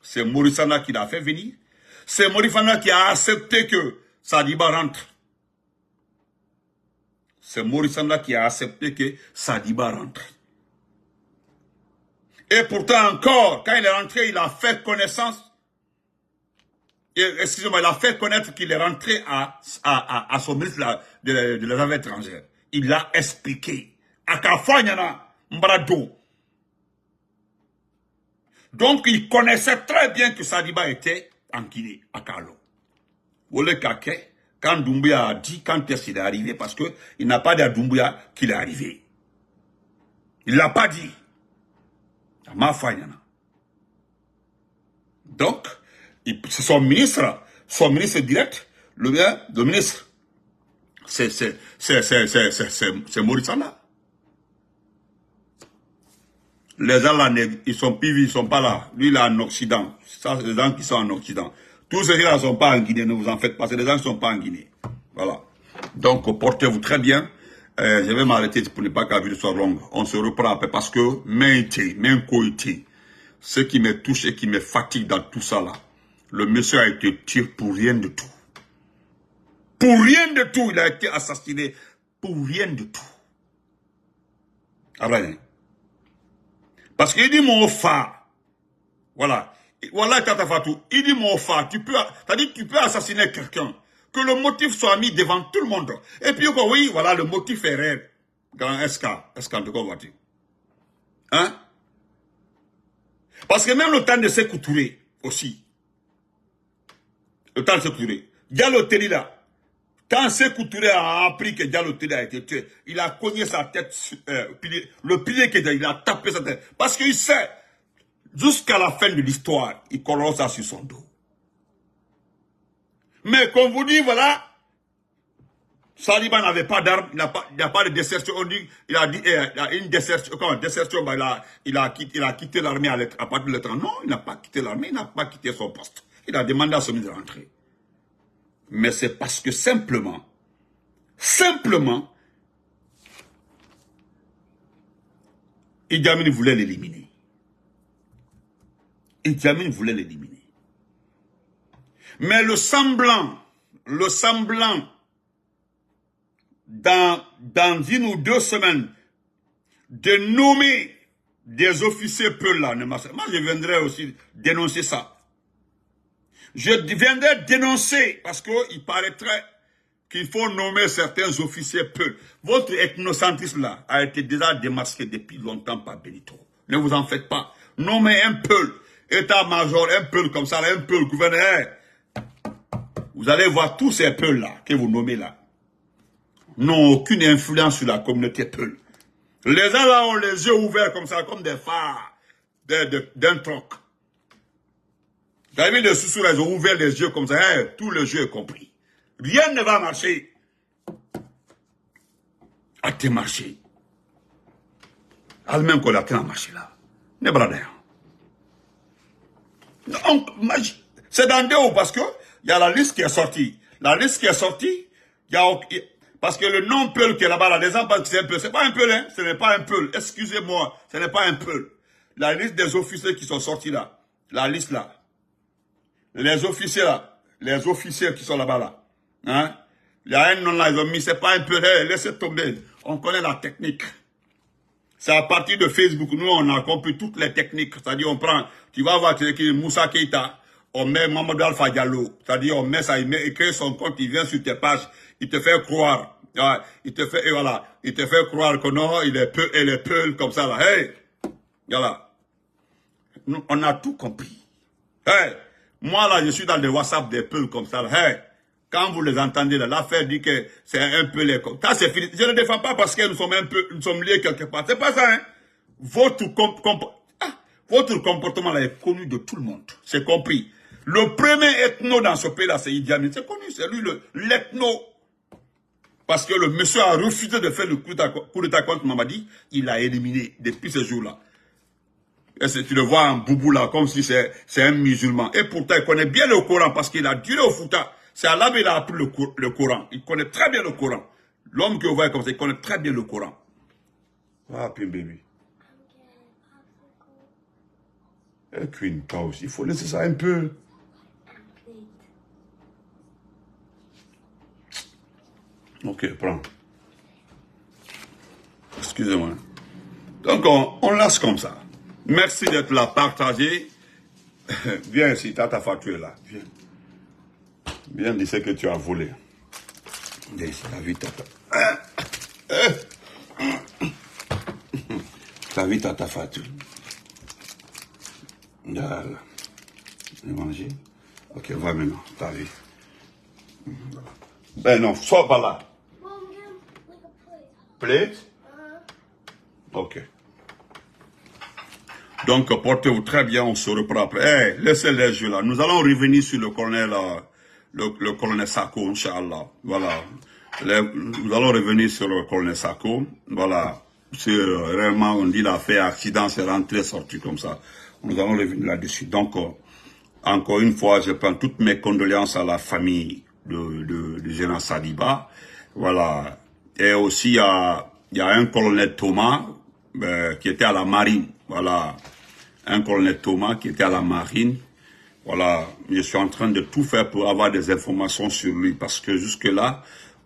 A: C'est Morissanda qui l'a fait venir. C'est Morissanda qui a accepté que Sadiba rentre. C'est Morissanda qui a accepté que Sadiba rentre. Et pourtant encore, quand il est rentré, il a fait connaissance. Excusez-moi, il a fait connaître qu'il est rentré à son ministre de les Affaires étrangères. Il l'a expliqué. À Kafanyana, Mbrado. Donc, il connaissait très bien que Sadiba était en Guinée, à Kalo. Ole Kake, quand Doumbouya a dit, quand est-ce qu'il est arrivé, parce qu'il n'a pas dit à Doumbouya qu'il est arrivé. Il ne l'a pas dit. Donc, c'est son ministre direct, le ministre, c'est Maurice Sanda. Les gens là, ils sont pivés, ils sont pas là. Lui, il est en Occident. Ça, c'est les gens qui sont en Occident. Tous ceux là ne sont pas en Guinée, ne vous en faites pas. C'est les gens qui ne sont pas en Guinée. Voilà. Donc, portez-vous très bien. Je vais m'arrêter pour ne pas que la vidéo soit longue. On se reprend après parce que, même coïté, ce qui me touche et qui me fatigue dans tout ça là, le monsieur a été tué pour rien de tout. Pour rien de tout, il a été assassiné pour rien de tout. Rien. Parce qu'il dit mon fa. Voilà. Voilà, Tata Fatou. Il dit mon fa. Tu peux assassiner quelqu'un. Que le motif soit mis devant tout le monde. Et puis, oui, voilà, le motif est réel. Grand SK. SK, en tout cas, vois-tu. Hein? Parce que même le temps de Sékou Touré, aussi. Le temps de Sékou Touré. Diallo Telli là. Quand Sékou Touré a appris que Diallo Telli a été tué, il a cogné sa tête, le pilier qu'il a tapé sa tête. Parce qu'il sait, jusqu'à la fin de l'histoire, il collera ça sur son dos. Mais comme vous dit, voilà, Saliba n'avait pas d'armes, il n'y a pas de désertion. On dit, il a dit, il y a une désertion, il a quitté l'armée à partir de l'étranger. Non, il n'a pas quitté l'armée, il n'a pas quitté son poste. Il a demandé à son ministre de rentrer. Mais c'est parce que simplement, Idi Amin voulait l'éliminer. Idi Amin voulait l'éliminer. Mais le semblant, dans 1 ou 2 semaines, de nommer des officiers peu là, moi je viendrai aussi dénoncer ça. Je viendrai dénoncer, parce qu'il paraîtrait qu'il faut nommer certains officiers peu. Votre ethnocentrisme là a été déjà démasqué depuis longtemps par Benito. Ne vous en faites pas. Nommez un peu, état-major, un peu comme ça, un peu gouverneur. Vous allez voir tous ces peuls là que vous nommez là n'ont aucune influence sur la communauté peul. Les gens là ont les yeux ouverts comme ça, comme des phares d'un troc. Vous avez vu les sous-sous, ils ont ouvert les yeux comme ça, hein, tout le jeu est compris. Rien ne va marcher. À te marcher. Al même qu'on a marché là. Ne bradin. Donc, c'est dans deux parce que il y a la liste qui est sortie. La liste qui est sortie, il y a, parce que le nom Peul qui est là-bas, là, les gens pensent que c'est un Peul. C'est pas un Peul, hein. Ce n'est pas un Peul. Excusez-moi, ce n'est pas un Peul. La liste des officiers qui sont sortis là. La liste là. Les officiers là. Les officiers qui sont là-bas là. Hein. Il y a un nom là, ils ont mis, c'est pas un Peul. Hey, laissez tomber. On connaît la technique. C'est à partir de Facebook, nous on a compris toutes les techniques. C'est-à-dire on prend, tu vas voir Moussa Keita, on met Mamadou Alpha Diallo. C'est-à-dire on met ça, il crée son compte, il vient sur tes pages, il te fait croire. Il te fait, et voilà, il te fait croire que non, il est peu comme ça là. Hey, voilà. Nous, on a tout compris. Hey, moi là, je suis dans le WhatsApp des peuls comme ça là. Hey, quand vous les entendez là, l'affaire dit que c'est un peu les... Ça c'est fini. Je ne défends pas parce que nous sommes liés quelque part. C'est pas ça, hein. Votre comportement là est connu de tout le monde. C'est compris. Le premier ethno dans ce pays là, c'est Idi Amin. C'est connu, c'est lui l'ethno. Parce que le monsieur a refusé de faire le coup d'état contre Mamadi, il l'a éliminé depuis ce jour-là. Et tu le vois en boubou là, comme si c'est un musulman. Et pourtant, il connaît bien le Coran parce qu'il a duré au Fouta. C'est à là qu'il a appris le Coran. Il connaît très bien le Coran. L'homme que vous voyez comme ça, il connaît très bien le Coran. Ah, puis baby. Et Queen, toi aussi, il faut laisser ça un peu. Ok, prends. Excusez-moi. Donc, on laisse comme ça. Merci d'être là, partagé. Viens ici, Tata Fatou est là. Viens. Viens dire ce que tu as volé. Viens ici, t'as vu Tata. T'as vu Tata Fatou. Voilà. J'ai mangé. Ok, va maintenant, t'as vu. Ben non, sois pas là. Plate? Ok. Donc, portez-vous très bien, on se reprend après. Laissez les jeux là. Nous allons revenir sur le colonel, le colonel Sako, Inch'Allah. Voilà. Nous allons revenir sur le colonel Sako. Voilà. C'est réellement, on dit, il a fait accident, c'est rentré, sorti comme ça. Nous allons revenir là-dessus. Donc, encore une fois, je prends toutes mes condoléances à la famille de général Sadiba. Voilà. Et aussi, il y a un colonel Thomas, qui était à la marine. Voilà. Un colonel Thomas qui était à la marine. Voilà. Je suis en train de tout faire pour avoir des informations sur lui. Parce que jusque-là,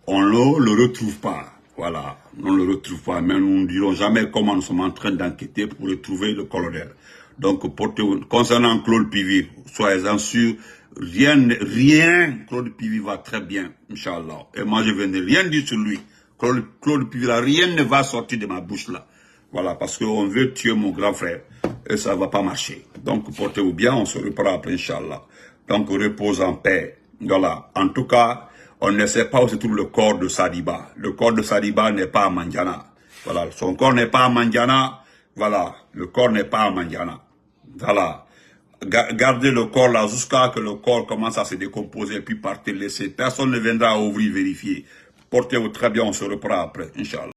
A: on ne le retrouve pas. Voilà. On ne le retrouve pas. Mais nous ne dirons jamais comment nous sommes en train d'enquêter pour retrouver le colonel. Donc, concernant Claude Pivy, soyez-en sûrs, rien, Claude Pivy va très bien, Inch'Allah. Et moi, je ne vais rien dire sur lui. Claude Pivy, là, rien ne va sortir de ma bouche, là. Voilà, parce qu'on veut tuer mon grand frère. Et ça ne va pas marcher. Donc, portez-vous bien, on se reprend après, Inch'Allah. Donc, repose en paix. Voilà. En tout cas, on ne sait pas où se trouve le corps de Sadiba. Le corps de Sadiba n'est pas à Mandiana. Voilà. Son corps n'est pas à Mandiana. Voilà. Le corps n'est pas à Mandiana. Voilà. Gardez le corps là jusqu'à que le corps commence à se décomposer et puis partez, laissez. Personne ne viendra ouvrir, vérifier. Portez-vous très bien, on se reprend après, Inch'Allah.